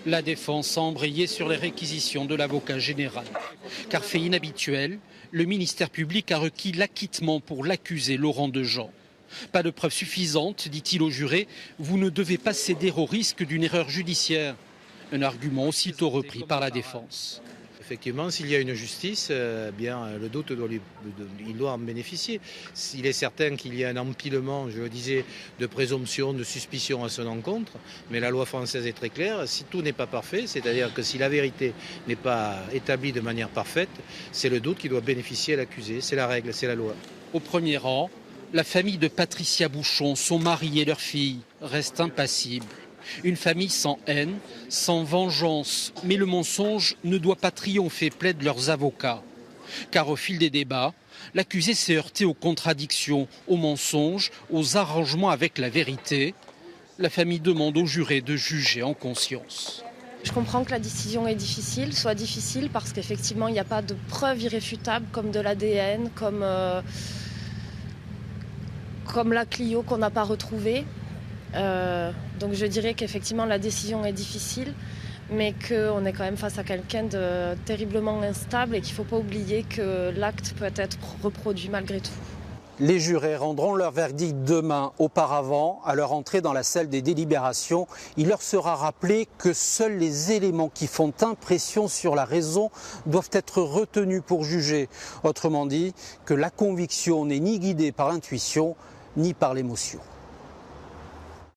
La défense a embrayé sur les réquisitions de l'avocat général. Car fait inhabituel, le ministère public a requis l'acquittement pour l'accusé Laurent Dejean. Pas de preuves suffisantes, dit-il au juré, vous ne devez pas céder au risque d'une erreur judiciaire. Un argument aussitôt repris par la défense. Effectivement, s'il y a une justice, bien le doute il doit en bénéficier. Il est certain qu'il y a un empilement, je le disais, de présomption, de suspicion à son encontre, mais la loi française est très claire. Si tout n'est pas parfait, c'est-à-dire que si la vérité n'est pas établie de manière parfaite, c'est le doute qui doit bénéficier à l'accusé. C'est la règle, c'est la loi. Au premier rang, la famille de Patricia Bouchon, son mari et leur fille restent impassibles. Une famille sans haine, sans vengeance, mais le mensonge ne doit pas triompher, plaident leurs avocats. Car au fil des débats, l'accusé s'est heurté aux contradictions, aux mensonges, aux arrangements avec la vérité. La famille demande aux jurés de juger en conscience. Je comprends que la décision est difficile, soit difficile parce qu'effectivement il n'y a pas de preuves irréfutables comme de l'ADN, comme la Clio qu'on n'a pas retrouvée. Donc je dirais qu'effectivement la décision est difficile, mais qu'on est quand même face à quelqu'un de terriblement instable et qu'il ne faut pas oublier que l'acte peut être reproduit malgré tout. Les jurés rendront leur verdict demain. Auparavant, à leur entrée dans la salle des délibérations, il leur sera rappelé que seuls les éléments qui font impression sur la raison doivent être retenus pour juger. Autrement dit, que la conviction n'est ni guidée par l'intuition, ni par l'émotion.